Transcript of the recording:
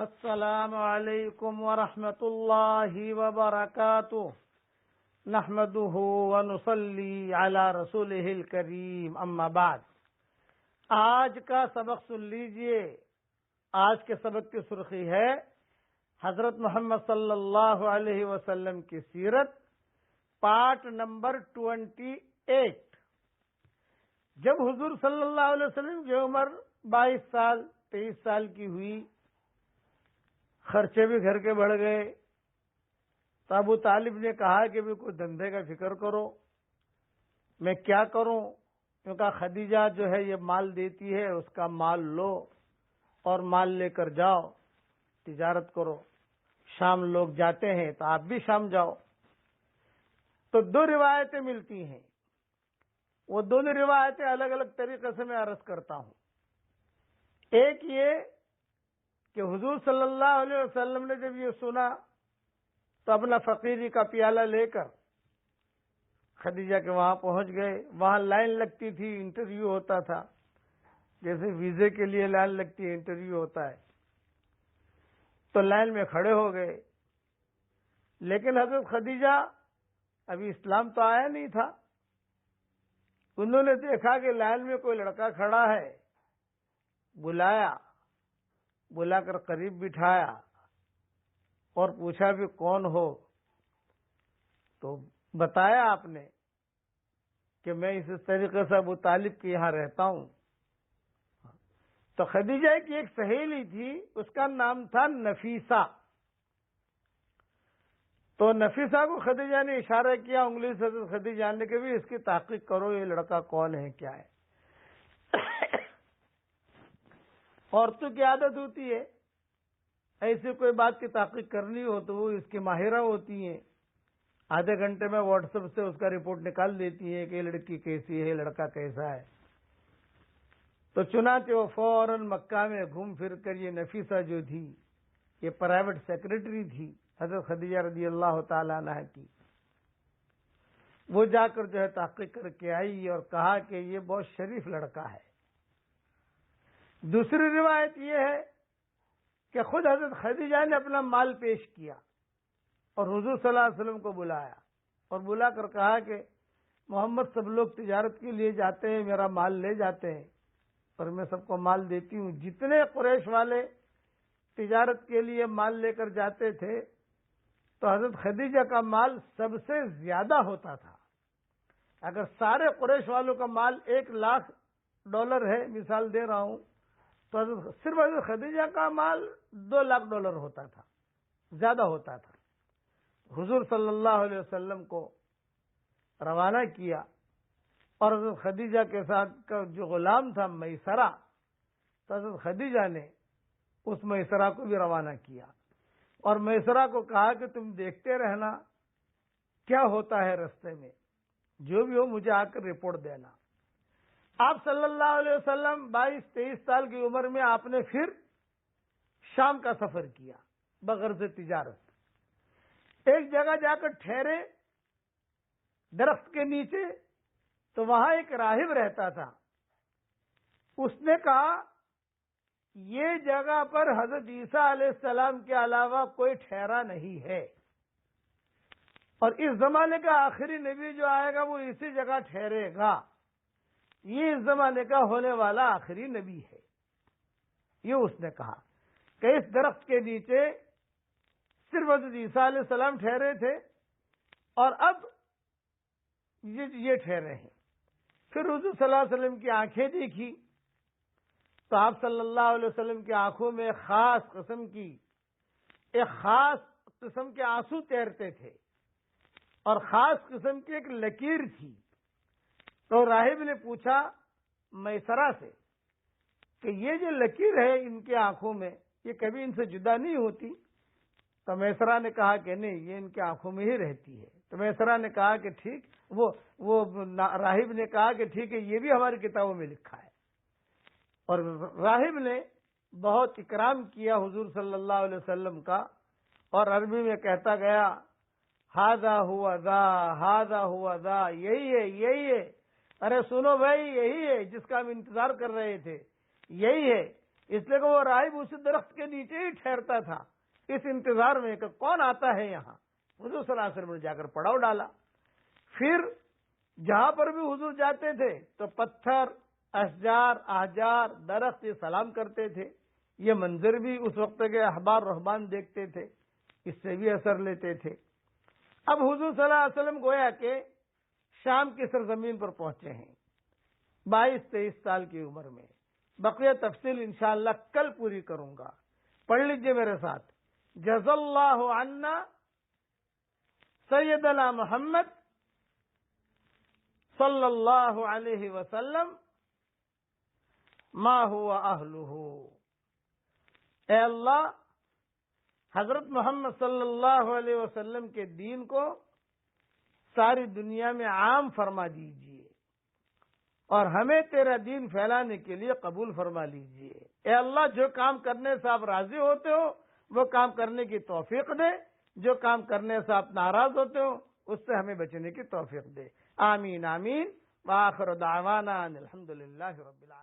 السلام علیکم ورحمۃ اللہ وبرکاتہ نحمده ونصلی علی رسولہ الکریم اما بعد۔ آج کا سبق سن لیجئے۔ آج کے سبق کی سرخی ہے حضرت محمد صلی اللہ علیہ وسلم کی سیرت، پارٹ نمبر 28۔ جب حضور صلی اللہ علیہ وسلم کی عمر 22 سال 23 سال کی ہوئی، خرچے بھی گھر کے بڑھ گئے، تو ابو طالب نے کہا کہ بھی کوئی دھندے کا فکر کرو، میں کیا کروں؟ کیونکہ خدیجہ جو ہے یہ مال دیتی ہے، اس کا مال لو اور مال لے کر جاؤ، تجارت کرو۔ شام لوگ جاتے ہیں تو آپ بھی شام جاؤ۔ تو دو روایتیں ملتی ہیں، وہ دونوں روایتیں الگ الگ طریقے سے میں عرض کرتا ہوں۔ ایک یہ کہ حضور صلی اللہ علیہ وسلم نے جب یہ سنا تو اپنا فقیری کا پیالہ لے کر خدیجہ کے وہاں پہنچ گئے۔ وہاں لائن لگتی تھی، انٹرویو ہوتا تھا، جیسے ویزے کے لیے لائن لگتی ہے، انٹرویو ہوتا ہے، تو لائن میں کھڑے ہو گئے۔ لیکن حضرت خدیجہ ابھی اسلام تو آیا نہیں تھا، انہوں نے دیکھا کہ لائن میں کوئی لڑکا کھڑا ہے، بلا کر قریب بٹھایا اور پوچھا بھی کون ہو؟ تو بتایا آپ نے کہ میں اس طریقے سے ابو طالب کے یہاں رہتا ہوں۔ تو خدیجہ کی ایک سہیلی تھی، اس کا نام تھا نفیسہ۔ تو نفیسہ کو خدیجہ نے اشارہ کیا انگلی سے، خدیجہ نے کہ بھی اس کی تحقیق کرو، یہ لڑکا کون ہے، کیا ہے۔ عورتوں کی عادت ہوتی ہے، ایسی کوئی بات کی تحقیق کرنی ہو تو وہ اس کی ماہرہ ہوتی ہیں، آدھے گھنٹے میں واٹس ایپ سے اس کا رپورٹ نکال دیتی ہیں کہ یہ لڑکی کیسی ہے، یہ لڑکا کیسا ہے۔ تو چنانچہ وہ فوراً مکہ میں گھوم پھر کر یہ نفیسہ جو تھی، یہ پرائیویٹ سیکرٹری تھی حضرت خدیجہ رضی اللہ تعالی عنہ کی، وہ جا کر جو ہے تحقیق کر کے آئی اور کہا کہ یہ بہت شریف لڑکا ہے۔ دوسری روایت یہ ہے کہ خود حضرت خدیجہ نے اپنا مال پیش کیا اور حضور صلی اللہ علیہ وسلم کو بلایا اور بلا کر کہا کہ محمد سب لوگ تجارت کے لیے جاتے ہیں، میرا مال لے جاتے ہیں اور میں سب کو مال دیتی ہوں۔ جتنے قریش والے تجارت کے لیے مال لے کر جاتے تھے تو حضرت خدیجہ کا مال سب سے زیادہ ہوتا تھا۔ اگر سارے قریش والوں کا مال $1,00,000 ہے، مثال دے رہا ہوں، تو صرف حضرت خدیجہ کا مال $2,00,000 ہوتا تھا، زیادہ ہوتا تھا۔ حضور صلی اللہ علیہ وسلم کو روانہ کیا اور حضرت خدیجہ کے ساتھ جو غلام تھا میسرہ، تو حضرت خدیجہ نے اس میسرہ کو بھی روانہ کیا اور میسرہ کو کہا کہ تم دیکھتے رہنا کیا ہوتا ہے رستے میں، جو بھی ہو مجھے آ کر رپورٹ دینا۔ آپ صلی اللہ علیہ وسلم 22-23 سال کی عمر میں آپ نے پھر شام کا سفر کیا بغرض تجارت۔ ایک جگہ جا کر ٹھہرے درخت کے نیچے، تو وہاں ایک راہب رہتا تھا۔ اس نے کہا یہ جگہ پر حضرت عیسیٰ علیہ السلام کے علاوہ کوئی ٹھہرا نہیں ہے، اور اس زمانے کا آخری نبی جو آئے گا وہ اسی جگہ ٹھہرے گا، یہ اس زمانے کا ہونے والا آخری نبی ہے۔ یہ اس نے کہا کہ اس درخت کے نیچے صرف حضرت عیسیٰ علیہ السلام ٹھہرے تھے اور اب یہ ٹھہرے ہیں۔ پھر حضور صلی اللہ علیہ وسلم کی آنکھیں دیکھی تو آپ صلی اللہ علیہ وسلم کی آنکھوں میں ایک خاص قسم کے آنسو تیرتے تھے اور خاص قسم کی ایک لکیر تھی۔ تو راہب نے پوچھا میسرہ سے کہ یہ جو لکیر ہے ان کے آنکھوں میں، یہ کبھی ان سے جدا نہیں ہوتی؟ تو میسرہ نے کہا کہ نہیں، یہ ان کے آنکھوں میں ہی رہتی ہے۔ تو میسرہ نے کہا کہ ٹھیک، وہ راہب نے کہا کہ ٹھیک ہے، یہ بھی ہماری کتابوں میں لکھا ہے۔ اور راہب نے بہت اکرام کیا حضور صلی اللہ علیہ وسلم کا، اور عربی میں کہتا گیا ہاذا ہوا ذا، ہاذا ہوا ذا، یہی ہے، ارے سنو بھائی، یہی ہے جس کا ہم انتظار کر رہے تھے، یہی ہے۔ اس لیے کہ وہ راہب اس درخت کے نیچے ہی ٹھہرتا تھا اس انتظار میں کہ کون آتا ہے یہاں. حضور صلی اللہ علیہ وسلم نے جا کر پڑاؤ ڈالا. پھر جہاں پر بھی حضور جاتے تھے تو پتھر، اشجار، احجار، درخت یہ سلام کرتے تھے. یہ منظر بھی اس وقت کے احبار رہبان دیکھتے تھے، اس سے بھی اثر لیتے تھے. اب حضور صلی اللہ علیہ وسلم گویا کہ شام کی سرزمین پر پہنچے ہیں 22-23 سال کی عمر میں. بقیہ تفصیل انشاءاللہ کل پوری کروں گا. پڑھ لیجئے میرے ساتھ. جزا اللہ عنا سیدنا محمد صلی اللہ علیہ وسلم ما ہوا اہلہ. اے اللہ، حضرت محمد صلی اللہ علیہ وسلم کے دین کو ساری دنیا میں عام فرما دیجئے اور ہمیں تیرا دین پھیلانے کے لیے قبول فرما لیجئے. اے اللہ، جو کام کرنے سے آپ راضی ہوتے ہو وہ کام کرنے کی توفیق دے، جو کام کرنے سے آپ ناراض ہوتے ہو اس سے ہمیں بچنے کی توفیق دے. آمین آمین. وآخر دعوانا ان الحمدللہ رب العالمین.